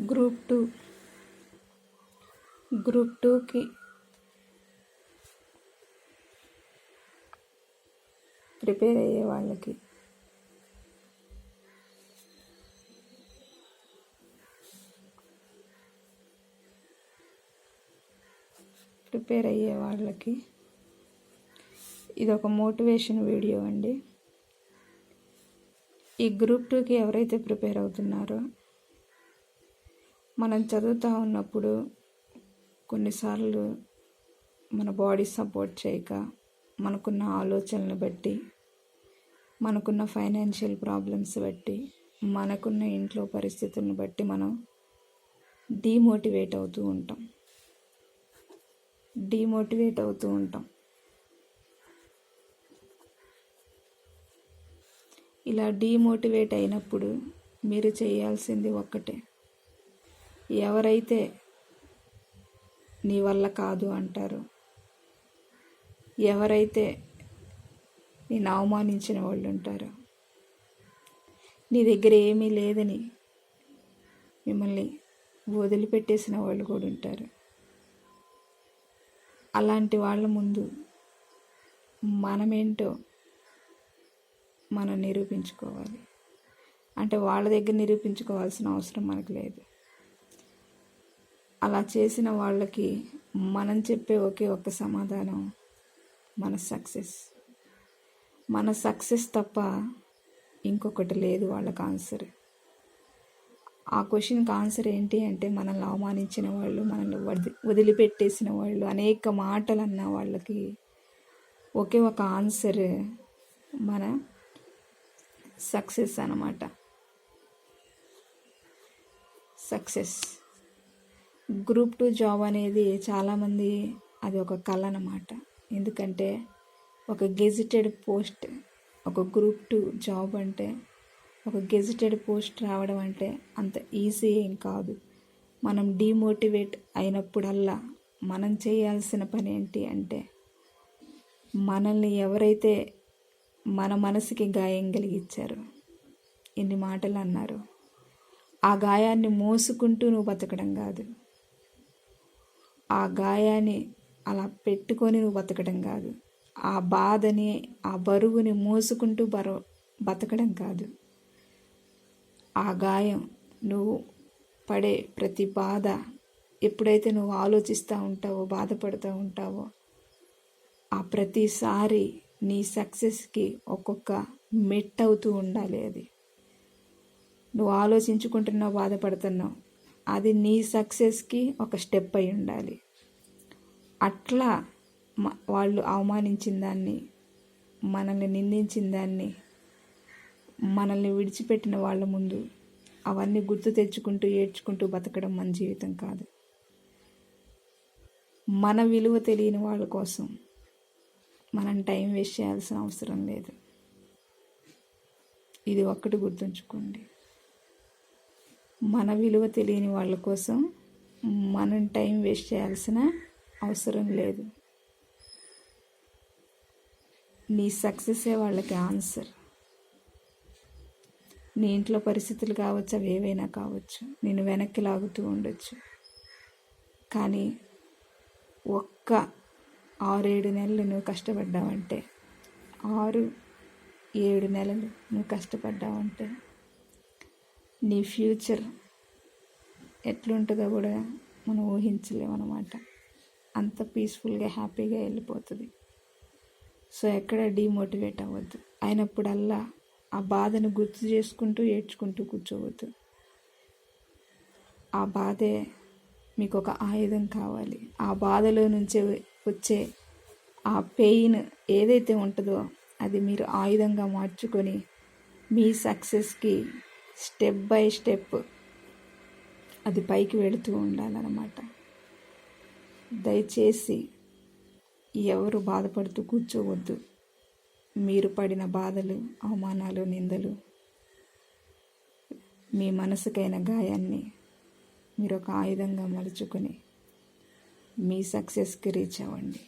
Group టూకి prepare అయ్యే వాళ్ళకి ఇది ఒక మోటివేషన్ వీడియో అండి. ఈ గ్రూప్ టూకి ఎవరైతే ప్రిపేర్ అవుతున్నారో, మనం చదువుతూ ఉన్నప్పుడు కొన్నిసార్లు మన బాడీ సపోర్ట్ చేయక, మనకున్న ఆలోచనలు బట్టి, మనకున్న ఫైనాన్షియల్ ప్రాబ్లమ్స్ బట్టి, మనకున్న ఇంట్లో పరిస్థితులను బట్టి మనం డీమోటివేట్ అవుతూ ఉంటాం. ఇలా డీమోటివేట్ అయినప్పుడు మీరు చేయాల్సింది ఒక్కటే. ఎవరైతే నీ వల్ల కాదు అంటారో, ఎవరైతే నేను అవమానించిన వాళ్ళు ఉంటారో, నీ దగ్గర ఏమీ లేదని మిమ్మల్ని వదిలిపెట్టేసిన వాళ్ళు కూడా ఉంటారు. అలాంటి వాళ్ళ ముందు మనమేంటో మనం నిరూపించుకోవాలి. అంటే వాళ్ళ దగ్గర నిరూపించుకోవాల్సిన అవసరం మనకు లేదు. అలా చేసిన వాళ్ళకి మనం చెప్పే ఒకే ఒక్క సమాధానం మన సక్సెస్ తప్ప ఇంకొకటి లేదు వాళ్ళకి ఆన్సర్. ఆ క్వశ్చన్కి ఆన్సర్ ఏంటి అంటే, మనల్ని అవమానించిన వాళ్ళు, మనల్ని వదిలిపెట్టేసిన వాళ్ళు, అనేక మాటలు అన్న వాళ్ళకి ఒకే ఒక ఆన్సర్ మన సక్సెస్ అన్నమాట. గ్రూప్ 2 జాబ్ అనేది చాలామంది అది ఒక కళ అన్నమాట. ఎందుకంటే ఒక గెజిటెడ్ పోస్ట్, ఒక గ్రూప్ 2 జాబ్ అంటే, ఒక గెజిటెడ్ పోస్ట్ రావడం అంటే అంత ఈజీ ఏం కాదు. మనం డీమోటివేట్ అయినప్పుడల్లా మనం చేయాల్సిన పని ఏంటి అంటే, మనల్ని ఎవరైతే మన మనసుకి గాయం కలిగించారో, ఎన్ని మాటలు అన్నారు, ఆ గాయాన్ని మోసుకుంటూ నువ్వు బతకడం కాదు, ఆ గాయాన్ని అలా పెట్టుకొని నువ్వు బతకడం కాదు, ఆ బాధని, ఆ బరువుని మోసుకుంటూ బతకడం కాదు. ఆ గాయం, నువ్వు పడే ప్రతి బాధ, ఎప్పుడైతే నువ్వు ఆలోచిస్తూ ఉంటావో, బాధపడుతూ ఉంటావో, ఆ ప్రతిసారి నీ సక్సెస్కి ఒక్కొక్క మెట్ అవుతూ ఉండాలి. అది నువ్వు ఆలోచించుకుంటున్నావు, బాధపడుతున్నావు, అది నీ సక్సెస్కి ఒక స్టెప్ అయి ఉండాలి. అట్లా వాళ్ళు అవమానించిన దాన్ని, మనల్ని నిందించిన దాన్ని, మనల్ని విడిచిపెట్టిన వాళ్ళ ముందు అవన్నీ గుర్తు తెచ్చుకుంటూ ఏడ్చుకుంటూ బతకడం మన జీవితం కాదు. మన విలువ తెలియని వాళ్ళ కోసం మనం టైం వేస్ట్ చేయాల్సిన అవసరం లేదు. ఇది ఒక్కటి గుర్తుంచుకోండి. మన విలువ తెలియని వాళ్ళ కోసం మనం టైం వేస్ట్ చేయాల్సిన అవసరం లేదు. నీ సక్సెసే వాళ్ళకి ఆన్సర్. నీ ఇంట్లో పరిస్థితులు కావచ్చు, అవి ఏవైనా కావచ్చు, నేను వెనక్కి లాగుతూ ఉండొచ్చు. కానీ ఒక్క 6-7 నెలలు నువ్వు కష్టపడ్డావంటే, 6-7 నెలలు నువ్వు కష్టపడ్డావంటే, నీ ఫ్యూచర్ ఎట్లుంటుందో కూడా మనం ఊహించలేమన్నమాట. అంత పీస్ఫుల్గా, హ్యాపీగా వెళ్ళిపోతుంది. సో ఎక్కడ డీమోటివేట్ అవ్వద్దు. అయినప్పుడల్లా ఆ బాధను గుర్తు చేసుకుంటూ ఏడ్చుకుంటూ కూర్చోవద్దు. ఆ బాధే మీకు ఒక ఆయుధం కావాలి. ఆ బాధలో నుంచి వచ్చే ఆ పెయిన్ ఏదైతే ఉంటుందో, అది మీరు ఆయుధంగా మార్చుకొని మీ సక్సెస్కి స్టెప్ బై స్టెప్ అది పైకి వెళుతూ ఉండాలన్నమాట. దయచేసి ఎవరు బాధపడుతూ కూర్చోవద్దు. మీరు పడిన బాధలు, అవమానాలు, నిందలు, మీ మనసుకైన గాయాన్ని మీరు ఒక ఆయుధంగా మలుచుకొని మీ సక్సెస్కి రీచ్ అవ్వండి.